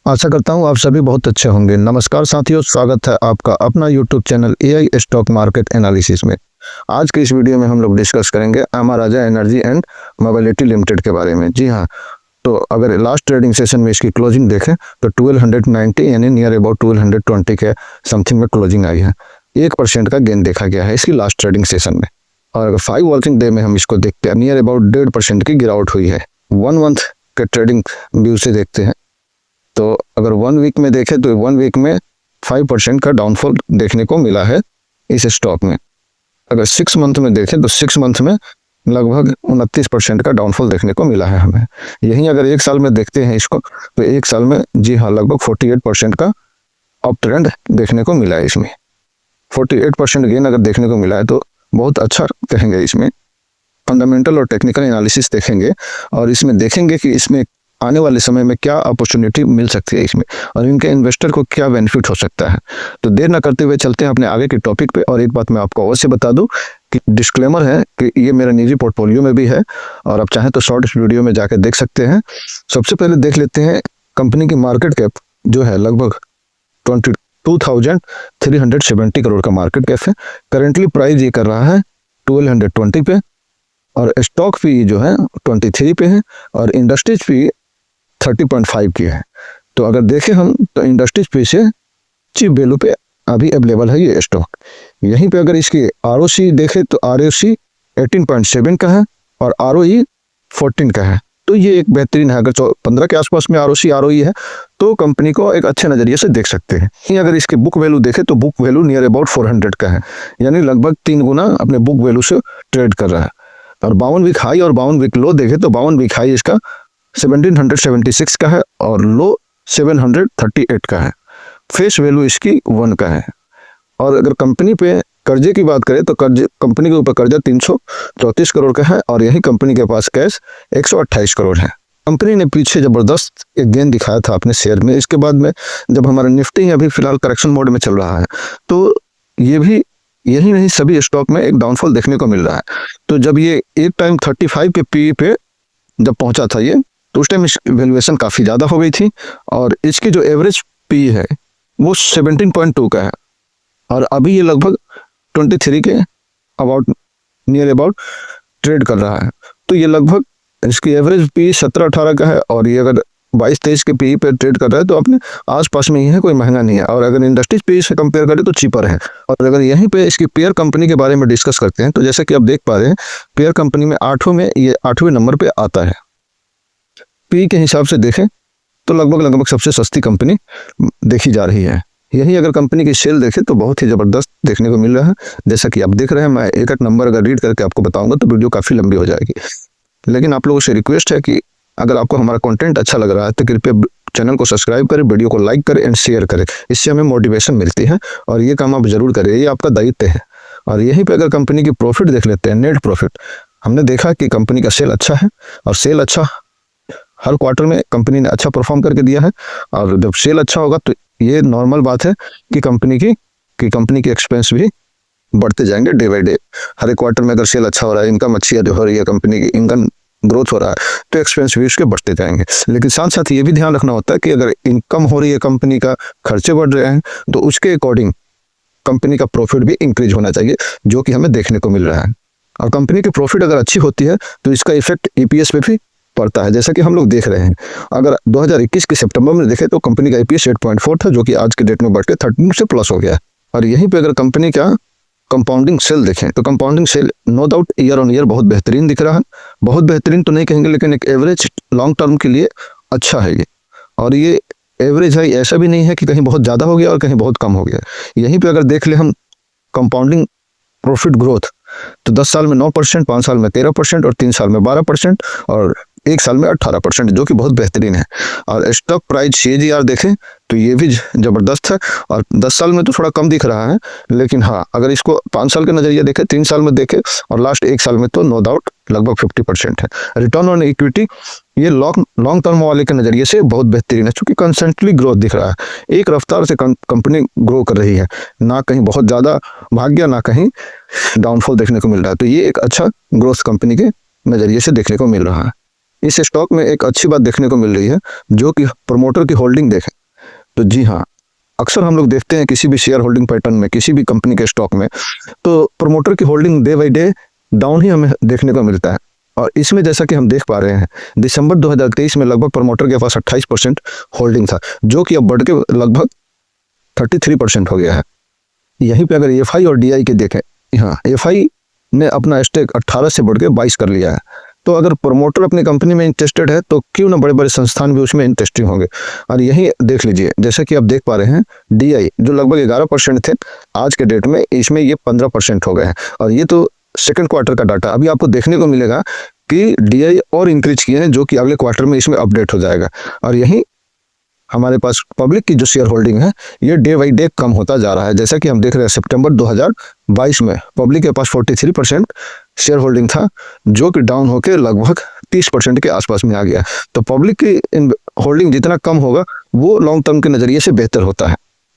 आशा करता हूँ आप सभी बहुत अच्छे होंगे। नमस्कार साथियों, स्वागत है आपका अपना YouTube channel AI stock market analysis में। आज के इस वीडियो में हम लोग डिस्कस करेंगे अमर राजा एनर्जी एंड मोबिलिटी लिमिटेड के बारे में। जी हाँ, तो अगर लास्ट ट्रेडिंग सेशन में इसकी क्लोजिंग देखें तो 1290 यानी नियर अबाउट 1220 के समथिंग में क्लोजिंग आई है। 1% का गेन देखा गया है इसकी लास्ट ट्रेडिंग सेशन में। और अगर 5 वर्किंग डे में हम इसको देखते हैं, नियर अबाउट 1.5% की गिरावट हुई है। 1 मंथ के ट्रेडिंग व्यू से देखते हैं तो अगर 1 वीक में देखें तो 1 वीक में 5% का डाउनफॉल देखने को मिला है इस स्टॉक में। अगर 6 मंथ में देखें तो 6 मंथ में लगभग 29% का डाउनफॉल देखने को मिला है हमें। यहीं अगर 1 साल में देखते हैं इसको तो 1 साल में जी हाँ लगभग 48% का अप ट्रेंड देखने को मिला है इसमें। 48% गेन अगर देखने को मिला है तो बहुत अच्छा कहेंगे। इसमें फंडामेंटल और टेक्निकल एनालिसिस देखेंगे और इसमें देखेंगे कि इसमें आने वाले समय में क्या अपॉर्चुनिटी मिल सकती है इसमें और इनके इन्वेस्टर को क्या बेनिफिट हो सकता है। तो देर न करते हुए चलते हैं अपने आगे के टॉपिक पे। और एक बात मैं आपको अवश्य बता दूं कि डिस्क्लेमर है कि ये मेरा निजी पोर्टफोलियो में भी है और आप चाहें तो शॉर्ट वीडियो में जाकर देख सकते हैं। सबसे पहले देख लेते हैं कंपनी की मार्केट कैप जो है लगभग 22,370 करोड़ का मार्केट कैप है। करेंटली प्राइस ये कर रहा है 1220 पे और स्टॉक पी जो है 23 पे है और इंडस्ट्रीज पी 30.5 की है। तो अगर देखें हम तो इंडस्ट्रीज पी से चीप वैल्यू पे अभी अवेलेबल है ये स्टॉक। यहीं पे अगर इसकी आरओसी देखें तो आरओसी 18.7 का है और आरओई 14 का है। तो ये एक बेहतरीन है। अगर 15 के आसपास में आरओसी आरओई है तो कंपनी को एक अच्छे नज़रिए से देख सकते हैं। अगर इसके बुक वैल्यू देखें तो बुक वैल्यू नियर अबाउट 400 का है, यानी लगभग 3 गुना अपने बुक वैल्यू से ट्रेड कर रहा है। और 52 वीक हाई और 52 वीक लो देखें तो 52 वीक हाई इसका 1776 का है और लो 738 का है। फेस वैल्यू इसकी 1 का है। और अगर कंपनी पे कर्जे की बात करें तो कंपनी के ऊपर कर्जा 334 करोड़ का है और यही कंपनी के पास कैश 128 करोड़ है। कंपनी ने पीछे जबरदस्त एक गेन दिखाया था अपने शेयर में। इसके बाद में जब हमारा निफ्टी अभी फिलहाल करेक्शन मोड में चल रहा है तो ये भी यही नहीं सभी स्टॉक में एक डाउनफॉल देखने को मिल रहा है। तो जब ये एक टाइम 35 के पी पे जब पहुंचा था ये तो उस टाइम इसकी वैल्यूएशन काफ़ी ज़्यादा हो गई थी और इसकी जो एवरेज पी है वो 17.2 का है और अभी ये लगभग 23 के नियर अबाउट ट्रेड कर रहा है। तो ये लगभग इसकी एवरेज पी 17-18 का है और ये अगर 22-23 के पी पे ट्रेड कर रहा है तो अपने आसपास में ही है, कोई महंगा नहीं है। और अगर इंडस्ट्रीज पी से कंपेयर करें तो चीपर है। और अगर यहीं पे इसकी पेयर कंपनी के बारे में डिस्कस करते हैं तो जैसे कि आप देख पा रहे हैं पेयर कंपनी में 8वें में ये 8वें नंबर पे आता है। पी के हिसाब से देखें तो लगभग सबसे सस्ती कंपनी देखी जा रही है। यही अगर कंपनी की सेल देखें तो बहुत ही ज़बरदस्त देखने को मिल रहा है। जैसा कि आप देख रहे हैं, मैं एक एक नंबर अगर रीड करके आपको बताऊंगा तो वीडियो काफ़ी लंबी हो जाएगी। लेकिन आप लोगों से रिक्वेस्ट है कि अगर आपको हमारा कंटेंट अच्छा लग रहा है तो कृपया चैनल को सब्सक्राइब करें, वीडियो को लाइक करें एंड शेयर करें। इससे हमें मोटिवेशन मिलती है और ये काम आप जरूर करें, ये आपका दायित्व है। और यहीं पे अगर कंपनी की प्रॉफिट देख लेते हैं, नेट प्रॉफिट, हमने देखा कि कंपनी का सेल अच्छा है और सेल अच्छा हर क्वार्टर में कंपनी ने अच्छा परफॉर्म करके दिया है। और जब सेल अच्छा होगा तो ये नॉर्मल बात है कि कंपनी की एक्सपेंस भी बढ़ते जाएंगे डे बाई डे। हर एक क्वार्टर में अगर सेल अच्छा हो रहा है, इनकम अच्छी हो रही है, कंपनी की इनकम ग्रोथ हो रहा है तो एक्सपेंस भी उसके बढ़ते जाएंगे। लेकिन साथ साथ ये भी ध्यान रखना होता है कि अगर इनकम हो रही है, कंपनी का खर्चे बढ़ रहे हैं तो उसके अकॉर्डिंग कंपनी का प्रॉफिट भी इंक्रीज होना चाहिए, जो कि हमें देखने को मिल रहा है। और कंपनी की प्रॉफिट अगर अच्छी होती है तो इसका इफेक्ट ईपीएस पे भी पड़ता है, जैसा कि हम लोग देख रहे हैं। अगर 2021 के सितंबर में देखें तो कंपनी का ईपीएस 8.4 था, जो कि आज के डेट में बढ़ के 13 से प्लस हो गया है। और यहीं पे अगर कंपनी का कंपाउंडिंग सेल देखें तो compounding sale no doubt year on year बहुत बेहतरीन दिख रहा है। बहुत बेहतरीन तो नहीं कहेंगे, लेकिन एक एवरेज लॉन्ग टर्म के लिए अच्छा है ये। और ये एवरेज है, ऐसा भी नहीं है कि कहीं बहुत ज़्यादा हो गया और कहीं बहुत कम हो गया। यहीं पे अगर देख ले हम कंपाउंडिंग प्रॉफिट ग्रोथ तो 10 साल में 9%, 5 साल में 13% और 3 साल में 12% और 1 साल में 18%, जो कि बहुत बेहतरीन है। और स्टॉक प्राइस CAGR देखें तो ये भी ज़बरदस्त है। और 10 साल में तो थोड़ा कम दिख रहा है, लेकिन हाँ अगर इसको 5 साल के नज़रिए देखें, 3 साल में देखें और लास्ट 1 साल में तो नो डाउट लगभग 50% है। रिटर्न ऑन इक्विटी ये लॉन्ग टर्म वाले के नज़रिए से बहुत बेहतरीन है, क्योंकि कंस्टेंटली ग्रोथ दिख रहा है। एक रफ्तार से कंपनी ग्रो कर रही है, ना कहीं बहुत ज़्यादा भाग गया ना कहीं डाउनफॉल देखने को मिल रहा है। तो ये एक अच्छा ग्रोथ कंपनी के नज़रिए से देखने को मिल रहा है। इस स्टॉक में एक अच्छी बात देखने को मिल रही है, जो कि प्रमोटर की होल्डिंग देखें तो जी हाँ, अक्सर हम लोग देखते हैं किसी भी शेयर होल्डिंग पैटर्न में, किसी भी कंपनी के स्टॉक में, तो प्रमोटर की holding day by day down ही हमें देखने को मिलता है। और इसमें जैसा कि हम देख पा रहे हैं, दिसंबर 2023 में लगभग प्रमोटर के पास 28% होल्डिंग था, जो कि अब बढ़ के लगभग 33% हो गया है। यहीं पे अगर एफआई और डीआई के देखें, हाँ, एफआई ने अपना स्टेक 18 से बढ़ के 22 कर लिया है। तो अगर प्रमोटर अपनी कंपनी में इंटरेस्टेड है तो क्यों ना बड़े बड़े संस्थान भी उसमें इंटरेस्टिंग होंगे। और यही देख लीजिए, जैसे कि आप देख पा रहे हैं, डीआई जो लगभग 11% थे, आज के डेट में इसमें ये 15% हो गए हैं। और ये तो सेकंड क्वार्टर का डाटा, अभी आपको देखने को मिलेगा कि डीआई और इंक्रीज किए हैं, जो कि अगले क्वार्टर में इसमें अपडेट हो जाएगा। और यही हमारे पास पब्लिक की जो शेयर होल्डिंग है, ये डे बाई डे कम होता जा रहा है। जैसा कि हम देख रहे हैं, सितंबर 2022 में पब्लिक के पास 43% शेयर होल्डिंग था, जो कि डाउन होकर लगभग 30% के आसपास में आ गया। तो पब्लिक की होल्डिंग जितना कम होगा, वो लॉन्ग टर्म के नज़रिए से बेहतर होता है।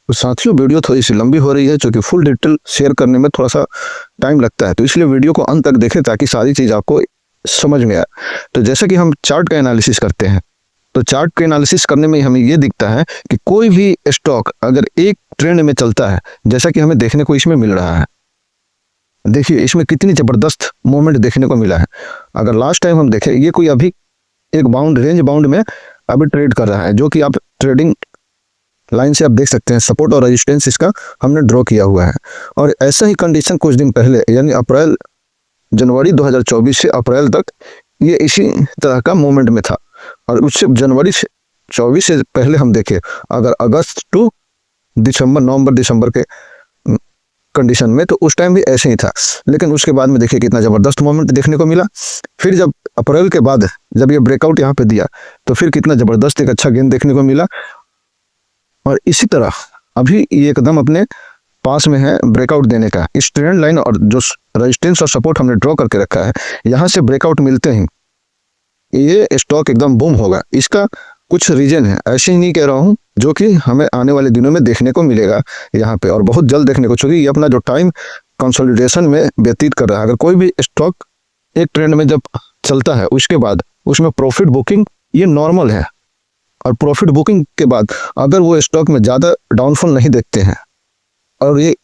तो साथियों, वीडियो थोड़ी सी लंबी हो रही है, क्योंकि फुल डिटेल शेयर करने में थोड़ा सा टाइम लगता है, तो इसलिए वीडियो को अंत तक देखें ताकि सारी चीज़ आपको समझ में आए। तो जैसा कि हम चार्ट का एनालिसिस करते हैं, तो चार्ट के एनालिसिस करने में हमें ये दिखता है कि कोई भी स्टॉक अगर एक ट्रेंड में चलता है, जैसा कि हमें देखने को इसमें मिल रहा है, देखिए इसमें कितनी जबरदस्त मूवमेंट देखने को मिला है। अगर लास्ट टाइम हम देखें, ये कोई अभी एक बाउंड, रेंज बाउंड में अभी ट्रेड कर रहा है, जो कि आप ट्रेडिंग लाइन से आप देख सकते हैं, सपोर्ट और रेजिस्टेंस इसका हमने ड्रॉ किया हुआ है। और ऐसा ही कंडीशन कुछ दिन पहले, यानी जनवरी 2024 से अप्रैल तक ये इसी तरह का मूवमेंट में था। और उससे जनवरी 24 से पहले हम देखें, अगर अगस्त टू दिसंबर, नवंबर दिसंबर के कंडीशन में, तो उस टाइम भी ऐसे ही था। लेकिन उसके बाद में देखिए कितना ज़बरदस्त मूवमेंट देखने को मिला। फिर जब अप्रैल के बाद जब ये ब्रेकआउट यहाँ पे दिया, तो फिर कितना ज़बरदस्त एक अच्छा गेन देखने को मिला। और इसी तरह अभी ये एकदम अपने पास में है ब्रेकआउट देने का। इस ट्रेंड लाइन और जो रेजिस्टेंस और सपोर्ट हमने ड्रॉ करके रखा है, यहाँ से ब्रेकआउट मिलते ही ये स्टॉक एकदम बूम होगा। इसका कुछ रीजन है, ऐसे ही नहीं कह रहा हूँ, जो कि हमें आने वाले दिनों में देखने को मिलेगा यहाँ पे, और बहुत जल्द देखने को, क्योंकि ये अपना जो टाइम कंसोलिडेशन में व्यतीत कर रहा है। अगर कोई भी स्टॉक एक ट्रेंड में जब चलता है, उसके बाद उसमें प्रॉफिट बुकिंग ये नॉर्मल है। और प्रॉफिट बुकिंग के बाद अगर वो स्टॉक में ज़्यादा डाउनफॉल नहीं देखते हैं और ये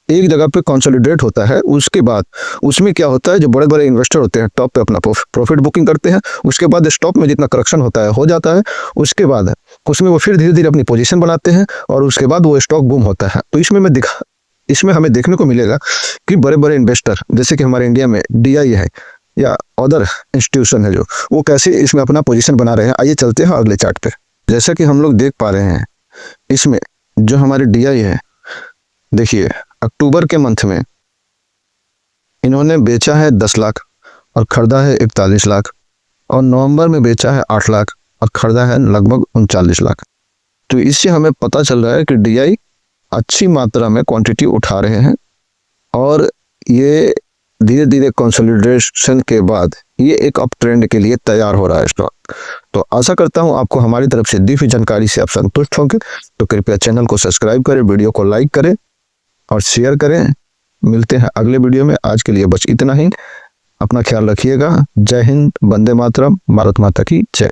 एक जगह पे कंसोलिडेट होता है, उसके बाद उसमें क्या होता है, जो बड़े बड़े इन्वेस्टर होते हैं टॉप पे अपना प्रॉफिट बुकिंग करते हैं। उसके बाद स्टॉक में जितना करेक्शन होता है हो जाता है, उसके बाद उसमें वो फिर धीरे धीरे अपनी पोजीशन बनाते हैं, और उसके बाद वो स्टॉक बूम होता है। तो इसमें हमें देखने को मिलेगा कि बड़े बड़े इन्वेस्टर, जैसे कि हमारे इंडिया में डीआई है या अदर इंस्टीट्यूशन है, जो वो कैसे इसमें अपना पोजीशन बना रहे हैं। आइए चलते हैं अगले चार्ट पे। जैसा कि हम लोग देख पा रहे हैं, इसमें जो हमारे डीआई है, देखिए अक्टूबर के मंथ में इन्होंने बेचा है 10 लाख और खरीदा है 41 लाख, और नवंबर में बेचा है 8 लाख और खरीदा है लगभग 39 लाख। तो इससे हमें पता चल रहा है कि डीआई अच्छी मात्रा में क्वांटिटी उठा रहे हैं, और ये धीरे धीरे कंसोलिडेशन के बाद ये एक अप ट्रेंड के लिए तैयार हो रहा है स्टॉक। तो आशा करता हूं आपको हमारी तरफ से दी हुई जानकारी से आप संतुष्ट होंगे। तो कृपया चैनल को सब्सक्राइब करें, वीडियो को लाइक करें और शेयर करें। मिलते हैं अगले वीडियो में, आज के लिए बस इतना ही। अपना ख्याल रखिएगा। जय हिंद, वंदे मातरम, भारत माता की जय।